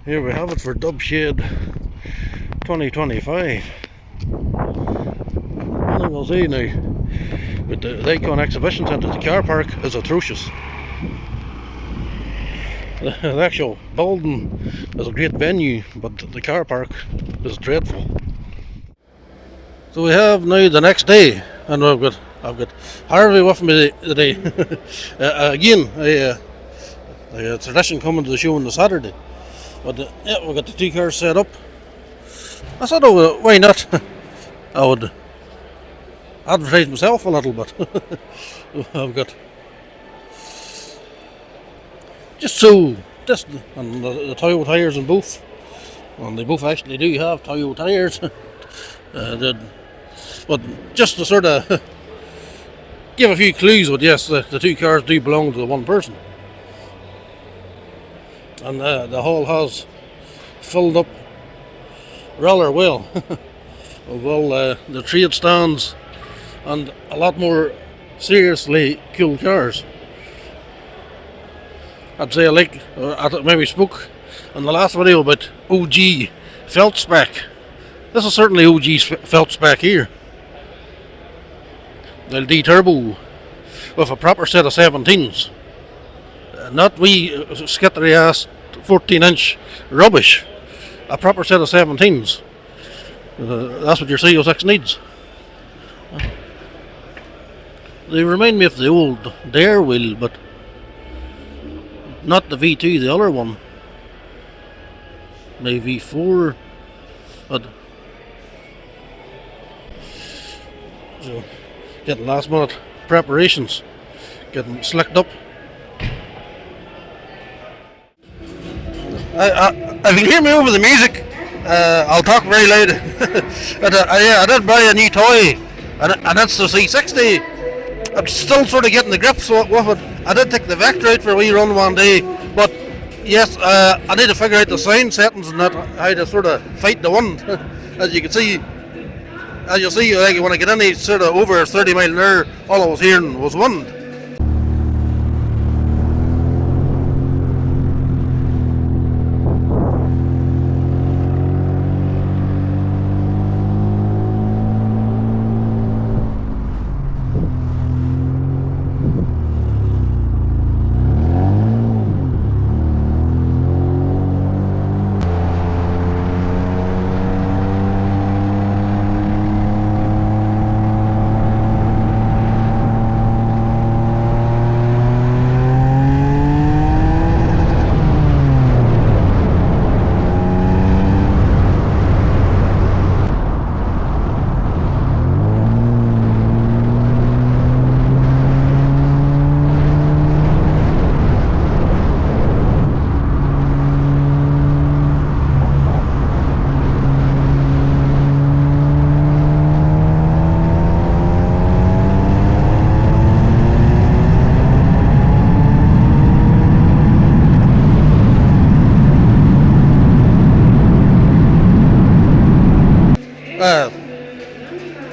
Here we have it for Dubshed 2025. I think we'll see now. With the Icon Exhibition Centre, the car park is atrocious. The actual building is a great venue, but the car park is dreadful. So we have now the next day, and I've got Harvey with me today. Again, a tradition coming to the show on the Saturday. But yeah, we've got the two cars set up. I said, oh, why not? I would advertise myself a little bit. I've got this, and the Toyo tyres in both. And they both actually do have Toyo tyres. But just to sort of give a few clues, but yes, the two cars do belong to the one person. And the hall has filled up rather well. Well, the trade stands and a lot more seriously cool cars. I'd say I maybe spoke in the last video about OG Feldspec. This is certainly OG Feldspec here. The D turbo with a proper set of 17s. Not wee skittery ass 14-inch rubbish. A proper set of 17s. That's what your CO6 needs. They remind me of the old Dare wheel, but not the V2, the other one. My V4. But so getting last minute preparations, getting slicked up. If you can hear me over the music, I'll talk very loud. But, I did buy a new toy, and that's the C60. I'm still sort of getting the grips with it. I did take the Vector out for a wee run one day, but yes, I need to figure out the sound settings and that, how to sort of fight the wind. As you see, like when I get any sort of over 30 mile an hour, all I was hearing was wind.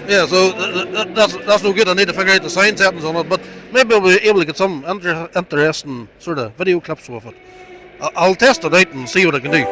Yeah, so that's no good. I need to figure out the sound settings on it, but maybe I'll be able to get some interesting sort of video clips with it. I'll test it out and see what I can do.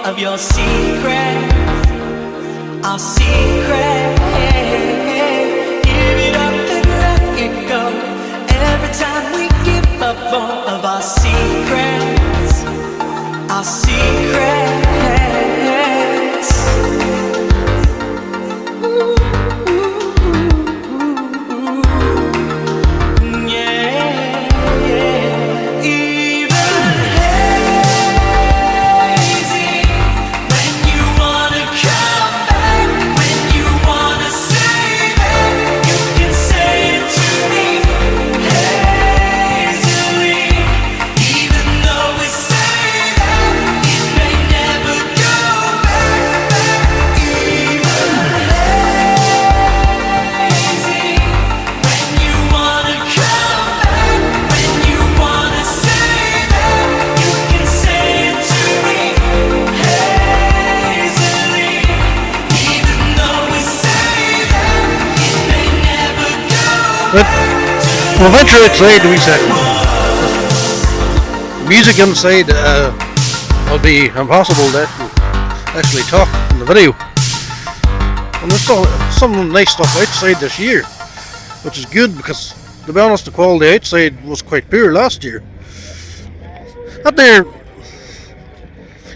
of your secret, our secret. Give it up and let it go. Every time we give up all of our secrets, our secrets. But we'll venture outside the wee second. Music inside will be impossible to actually talk in the video. And there's still some nice stuff outside this year, which is good because, to be honest, the quality outside was quite poor last year. That there,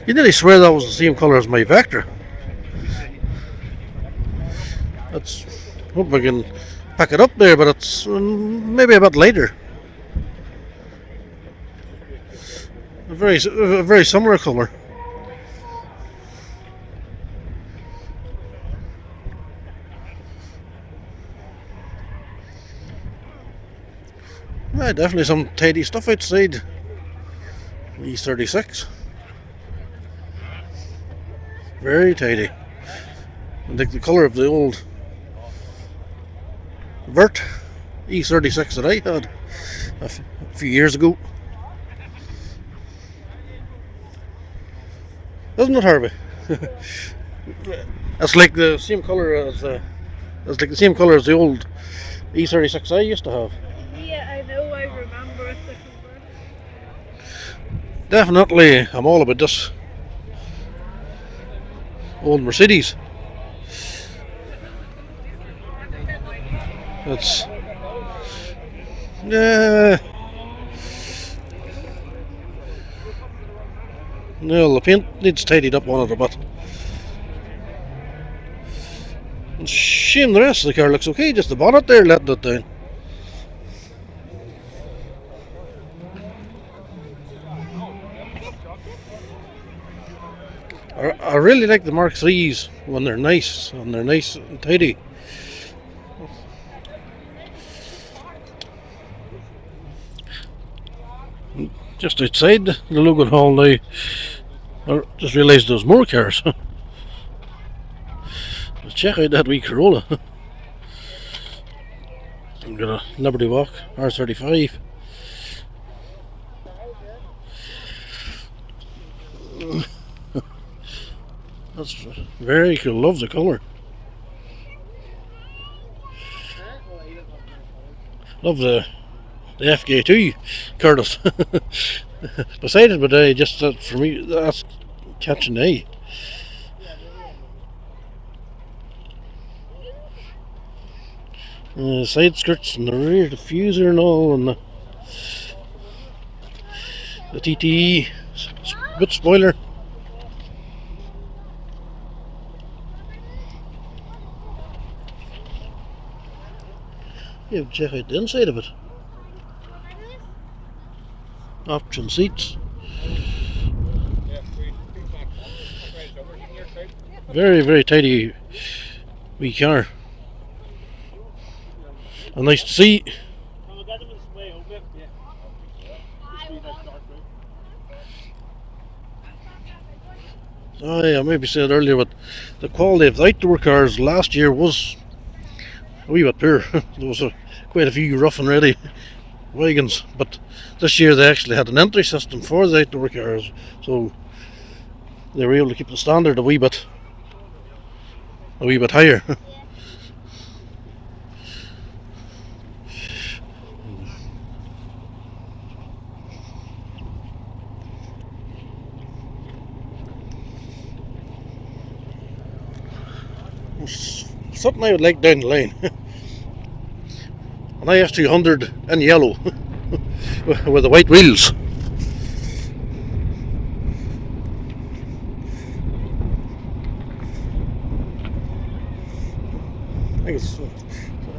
you nearly swear that was the same colour as my Vectra. That's, hope I can pick it up there, but it's maybe a bit later. A very similar colour. Yeah, definitely some tidy stuff outside. E36. Very tidy. I think the colour of the old Vert E36 that I had a few years ago. Isn't it, Harvey? It's like the same colour as the old E36 I used to have. Yeah, I know, I remember it. Definitely, I'm all about this old Mercedes. It's no, the paint needs tidied up on it a bit. Shame the rest of the car looks okay, just the bonnet there letting it down. I really like the Mark IIIs when they're nice and tidy. Just outside the Logan Hall now, I just realised there's more cars. Let's check out that wee Corolla. I'm gonna Liberty Walk R35. That's very cool. Love the colour. Love the FK2 Curtis. Beside it, but just for me, that's catching the eye. Side skirts and the rear diffuser and all, and the TTE bit spoiler. Yeah, check out the inside of it. Option seats. Very, very tidy wee car. And nice to see. I maybe said earlier, but the quality of the outdoor cars last year was a wee bit poor. There was quite a few rough and ready wagons, but this year they actually had an entry system for the outdoor cars, so they were able to keep the standard a wee bit higher. Something I would like down the line. An IS200 in yellow with the white wheels. I think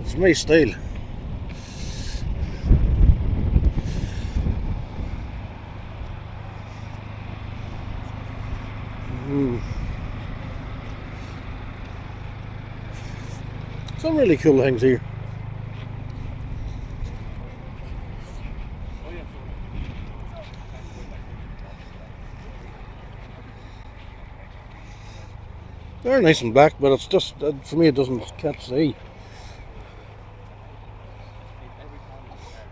it's my style. Some really cool things here. They're nice and black, but it's just, for me, it doesn't catch the eye.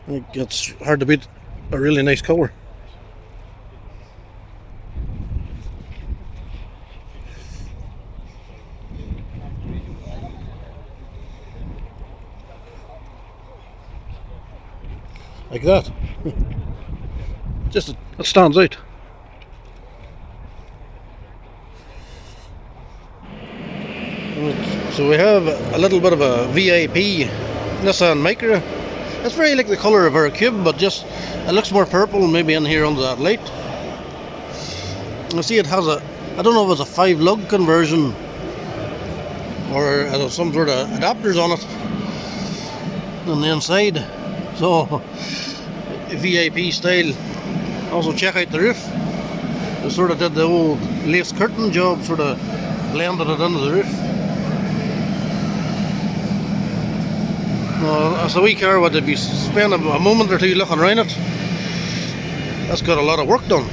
I think it's hard to beat a really nice colour. Like that. Just, it stands out. So we have a little bit of a VIP Nissan Micra. It's very like the colour of our Cube, but just it looks more purple maybe in here under that light. I see it has a, I don't know if it's a 5 lug conversion or it has some sort of adapters on it on the inside. So VIP style. Also check out the roof. They sort of did the old lace curtain job, sort of blended it into the roof. It's a wee car, but if you spend a moment or two looking around it, that's got a lot of work done.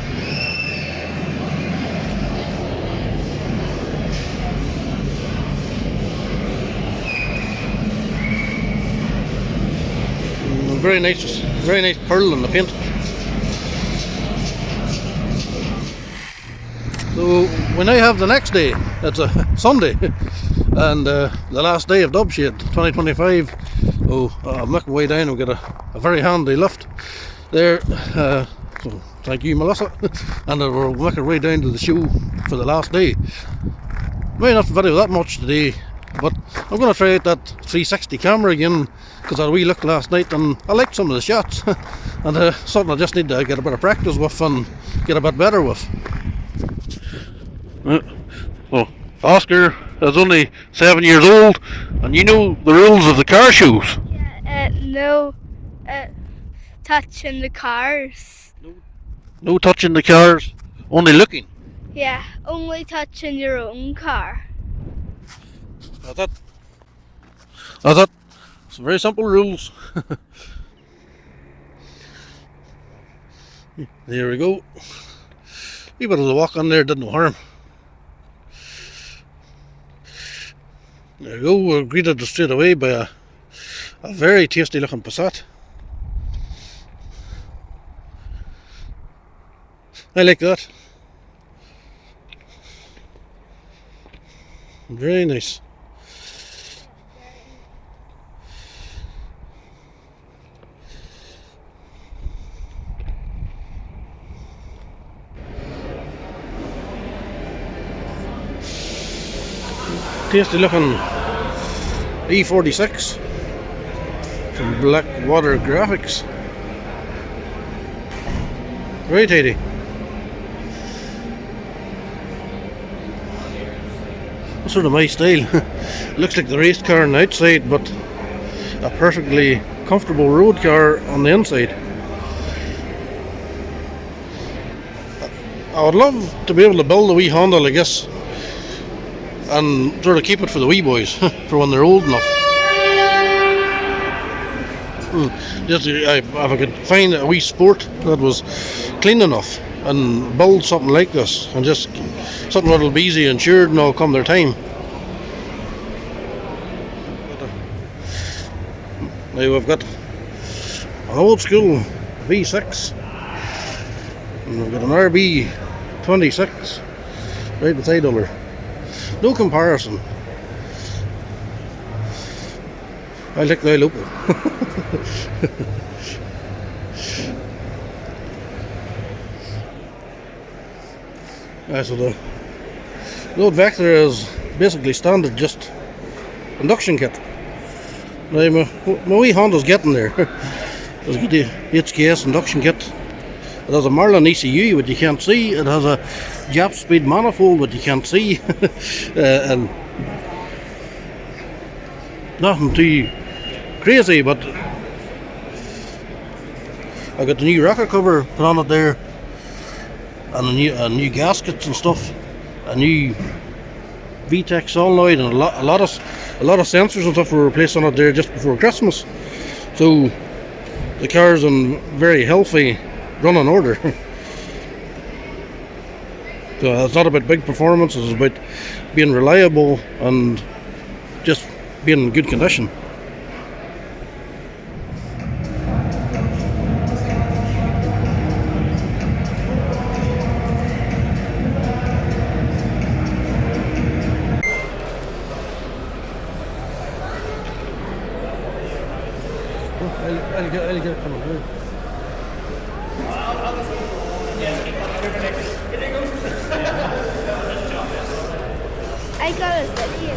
Very nice pearl in the paint. So we now have the next day. It's a Sunday, and the last day of Dubshed 2025. I'll make my way down and get a very handy lift there. So thank you, Melissa, and we'll make our way down to the show for the last day. May not video that much today, but I'm going to try out that 360 camera again because I had a wee look last night and I liked some of the shots and something I just need to get a bit of practice with and get a bit better with. Well, Oscar is only 7 years old and you know the rules of the car shows. Yeah, no touching the cars. No touching the cars, only looking. Yeah, only touching your own car. That's it. It's very simple rules. There we go. Wee bit of the walk on there did no harm. There we go. We're greeted straight away by a very tasty looking Passat. I like that. Very nice. Tasty looking E46 from Blackwater Graphics. Very tidy. That's sort of my style. Looks like the race car on the outside, but a perfectly comfortable road car on the inside. I would love to be able to build a wee Honda like this and sort of keep it for the wee boys for when they're old enough. Just if I could find a wee sport that was clean enough and build something like this and just something that'll be easy insured and all come their time. Now we've got an old school V6 and we've got an RB26 right beside her. No comparison. I like the local. So the load vector is basically standard, just induction kit. Now my wee Honda's getting there. It's got the HKS induction kit. It has a Marlin ECU which you can't see. It has a Jap speed manifold which you can't see. And nothing too crazy, but I got the new rocker cover put on it there, and a new gaskets and stuff, a new VTEC solenoid, and a lot of sensors and stuff were replaced on it there just before Christmas. So the car's in very healthy running order. So it's not about big performance, it's about being reliable and just being in good condition. I'll get it coming through. I got a video.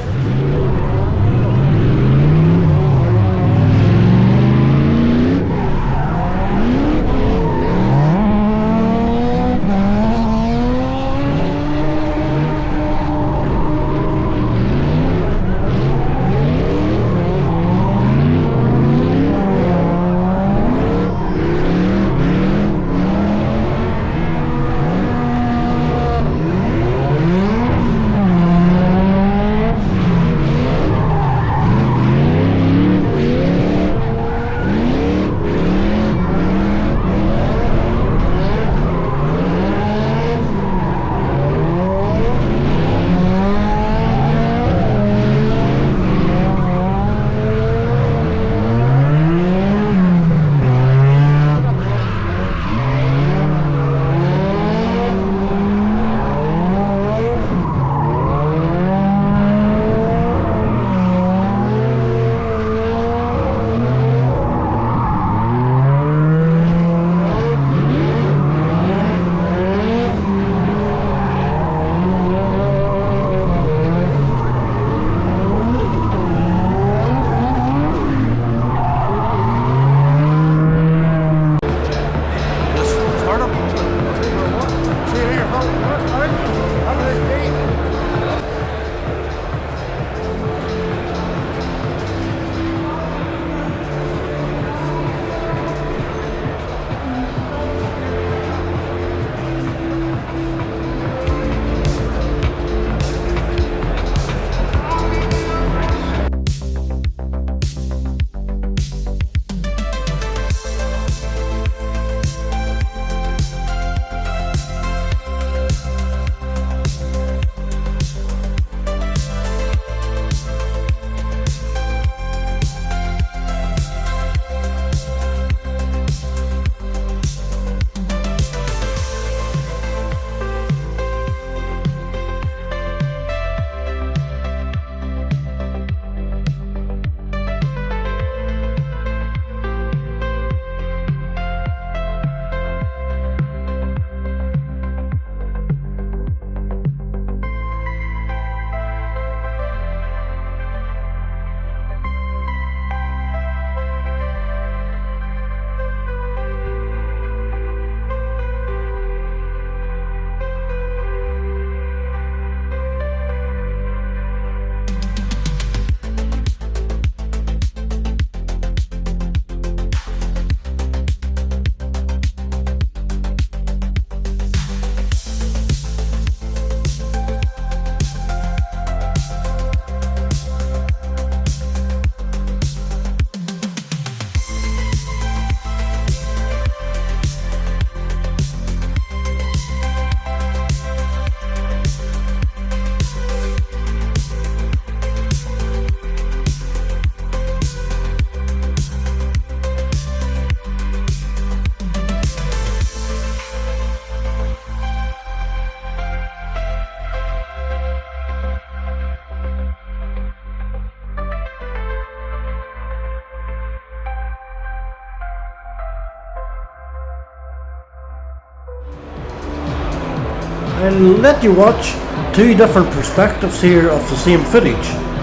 I'll let you watch two different perspectives here of the same footage,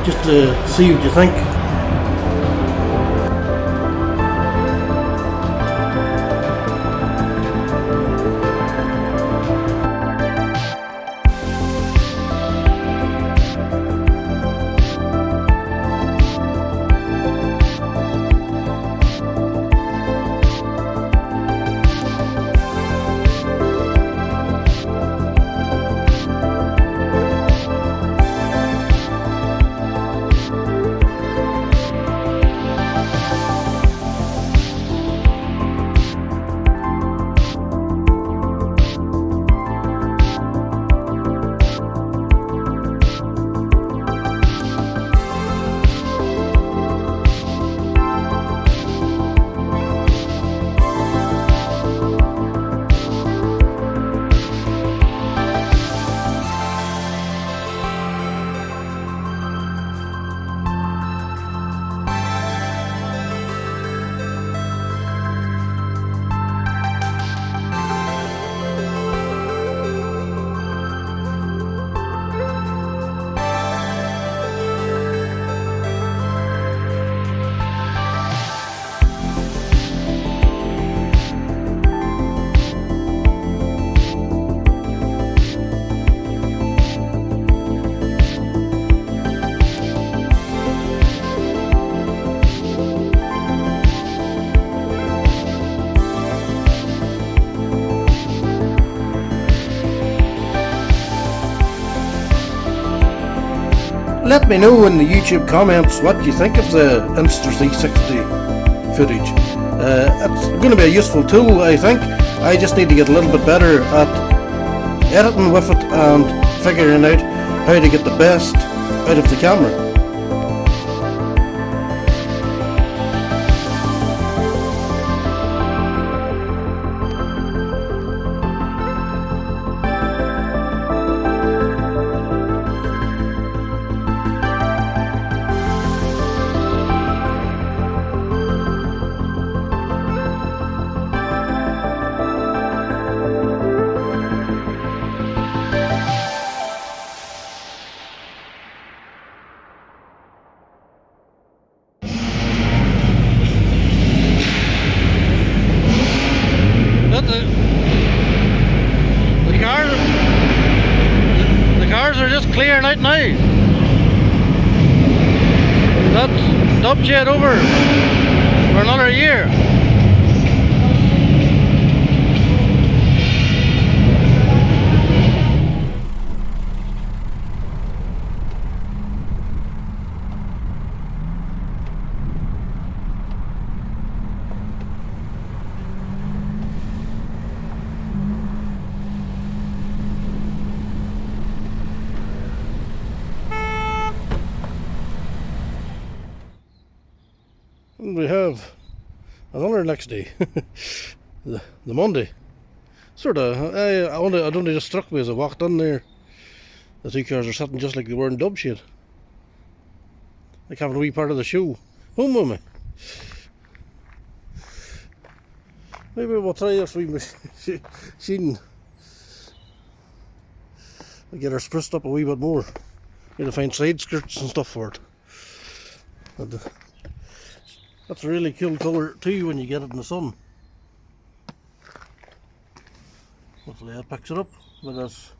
just to see what you think. Let me know in the YouTube comments what you think of the Insta360 footage. It's going to be a useful tool, I think. I just need to get a little bit better at editing with it and figuring out how to get the best out of the camera. The cars are just clearing out now. That's Dubshed over for another year. We have another next day, the Monday. Sort of. I only just struck me as I walked in there. The two cars are sitting just like they were in Dubshed. Like having a wee part of the show. Home with me. Maybe we'll try this wee machine. We'll get her spruced up a wee bit more. Need to find side skirts and stuff for it. And, that's a really cool colour too when you get it in the sun. Hopefully that picks it up. But that's,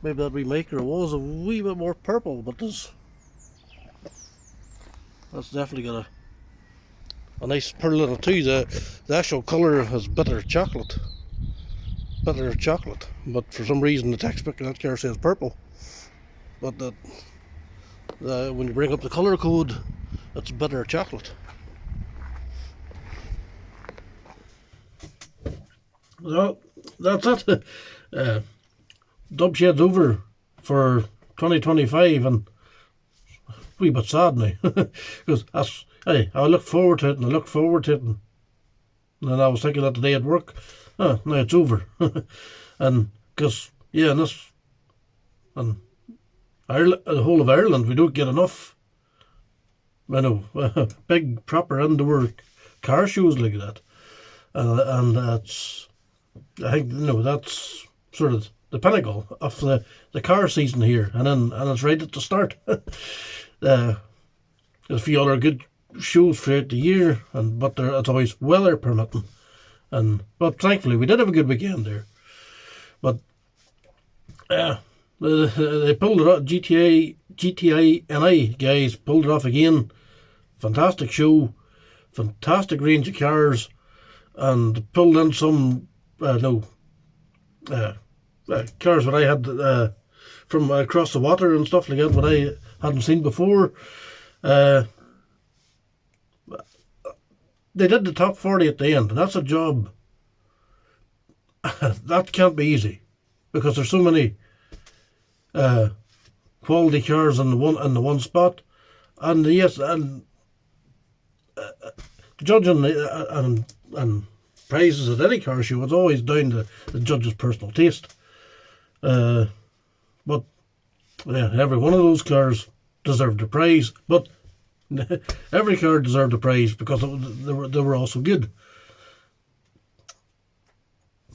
maybe that wee maker was a wee bit more purple, but that's definitely got a nice pearl in it too. The actual colour has bitter chocolate. But for some reason the textbook of that car says purple. But when you bring up the colour code, it's bitter chocolate. So that's it. Dubshed's over for 2025, and a wee bit sad now because I look forward to it and then I was thinking that today at work, now it's over. And because and Ireland, the whole of Ireland, we don't get enough, big proper indoor car shows like that, and that's, I think, that's sort of the pinnacle of the car season here, and it's right at the start. There's a few other good shows throughout the year, but it's always weather permitting. But thankfully we did have a good weekend there. But they pulled it off. GTI NI guys pulled it off again. Fantastic show, fantastic range of cars, and pulled in some cars that I had from across the water and stuff like that, what I hadn't seen before. They did the top 40 at the end, and that's a job that can't be easy, because there's so many quality cars in the one spot, and yes, and judging and prizes at any car show, it's always down to the judge's personal taste. But yeah, every one of those cars deserved a prize, but every car deserved a prize because they were also good.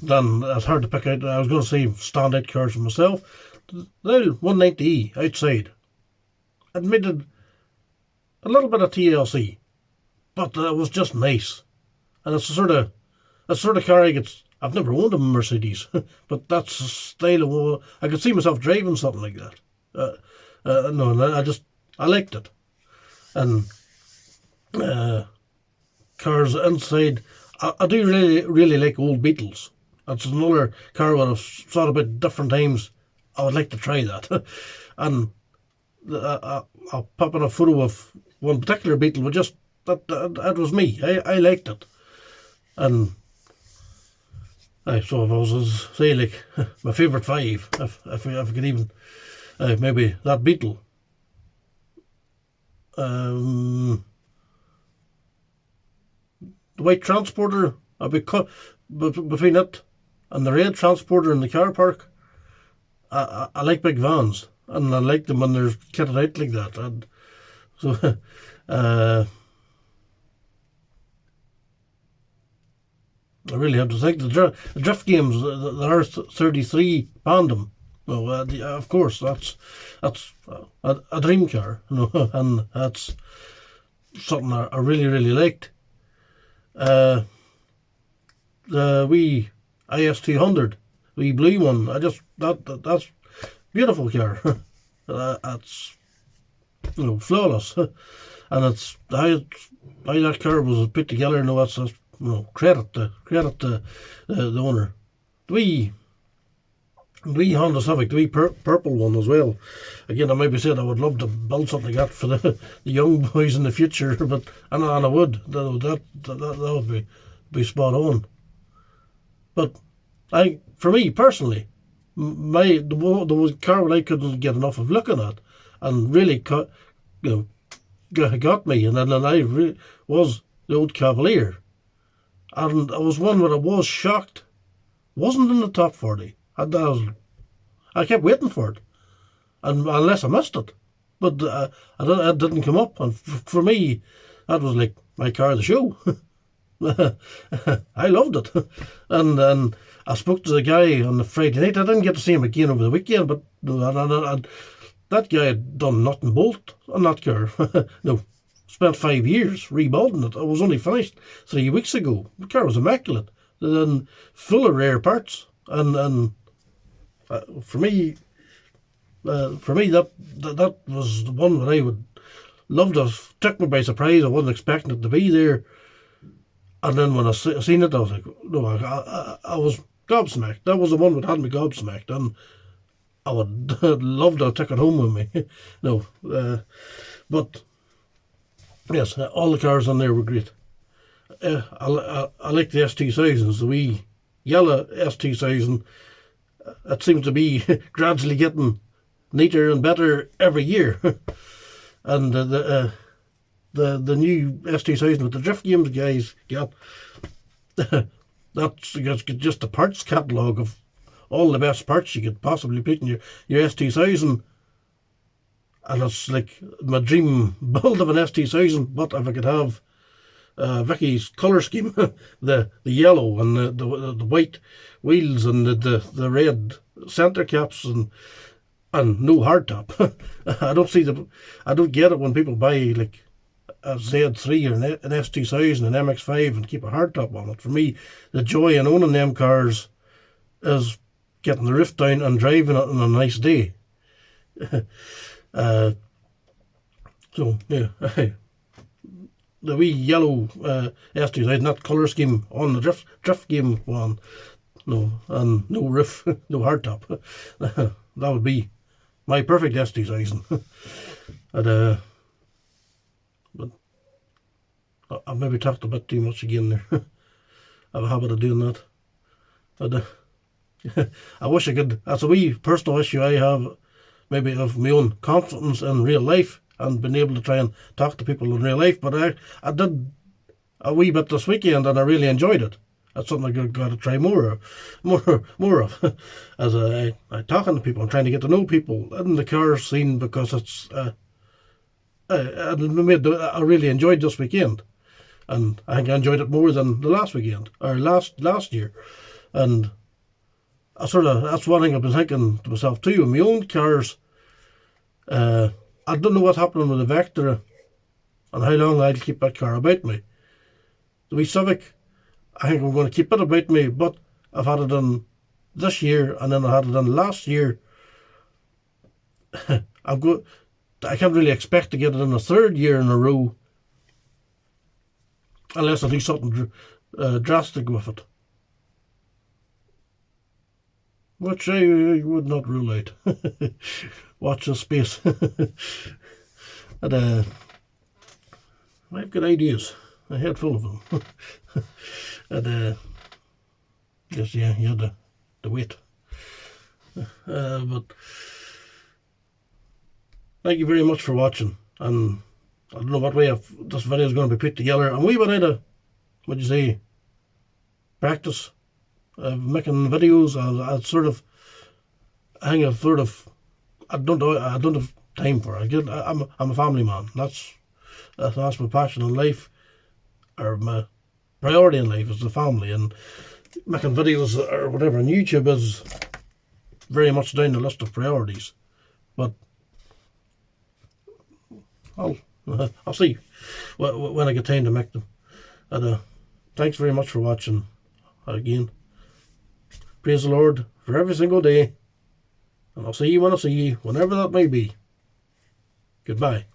Then it's hard to pick out. I was going to say standout cars for myself. The 190E outside admitted a little bit of TLC, but it was just nice. And it's the sort of car I've never owned a Mercedes, but that's a style of. I could see myself driving something like that. I liked it. And cars inside, I do really like old Beetles. That's another car that I've thought about different times. I would like to try that. And I'll pop in a photo of one particular Beetle, but just that was me. I liked it. And so if I was to say, like, my favourite 5, if I could even, maybe that Beetle. The white Transporter, I'd be cut between it and the red Transporter in the car park. I like big vans, and I like them when they're kitted out like that. And so, I really have to think the drift games, the R33 Bandom. Well, of course, that's a dream car, and that's something I really liked. The wee IS200, wee blue one, that's beautiful car. That's flawless, and it's how that car was put together. That's credit the owner. The wee Honda Civic, the wee purple one as well. Again, I maybe said I would love to build something like that for the young boys in the future, but and I would. That would be spot on. But for me personally, the car that I couldn't get enough of looking at, and really got me, and then was the old Cavalier, and it was one where I was shocked wasn't in the top 40. I kept waiting for it, and unless I missed it, but it didn't come up. And for me, that was like my car of the show. I loved it, and I spoke to the guy on the Friday night. I didn't get to see him again over the weekend, but that guy had done nut and bolt on that car. Spent 5 years rebuilding it. It was only finished 3 weeks ago. The car was immaculate, and full of rare parts, and. For me, that was the one that I would love to have took me by surprise. I wasn't expecting it to be there, and then when I seen it, I was like, no, I was gobsmacked. That was the one that had me gobsmacked, and I would love to have took it home with me. But yes, all the cars on there were great. I like the ST1000s, the wee yellow ST1000. It seems to be gradually getting neater and better every year. And the new ST1000 with the drift games guys got that's just the parts catalogue of all the best parts you could possibly put in your ST1000. And it's like my dream build of an ST1000, but if I could have Vicky's colour scheme, the yellow and the white wheels and the red centre caps and no hardtop. I don't get it when people buy like a Z3 or an S2000 an MX5 and keep a hardtop on it. For me, the joy in owning them cars is getting the roof down and driving it on a nice day. So yeah, the wee yellow S2000, that colour scheme on the drift game one, no, and no roof, no hardtop. That would be my perfect S2000. And but I've maybe talked a bit too much again there. I have a habit of doing that. But I wish I could. That's a wee personal issue I have, maybe of my own confidence in real life and being able to try and talk to people in real life. But I did a wee bit this weekend and I really enjoyed it. That's something I got to try more of. As I talking to people and trying to get to know people in the car scene, because it's I really enjoyed this weekend, and I think I enjoyed it more than the last weekend or last year. And that's one thing I've been thinking to myself too. In my own cars, I don't know what's happening with the Vectra and how long I'll keep that car about me. The wee Civic, I think I'm going to keep it about me, but I've had it in this year and then I had it in last year. I can't really expect to get it in a third year in a row unless I do something drastic with it, which I would not rule out. Watch this space. And I've got ideas, a head full of them. And just, yeah, you had to wait. But thank you very much for watching, and I don't know what way this video is going to be put together. And we went out of, what'd you say, practice of making videos. I don't have time for it. I'm a family man. That's my passion in life, or my priority in life is the family, and making videos or whatever on YouTube is very much down the list of priorities. But I'll see when I get time to make them. And thanks very much for watching again. Praise the Lord for every single day. And I'll see you when I see you, whenever that may be. Goodbye.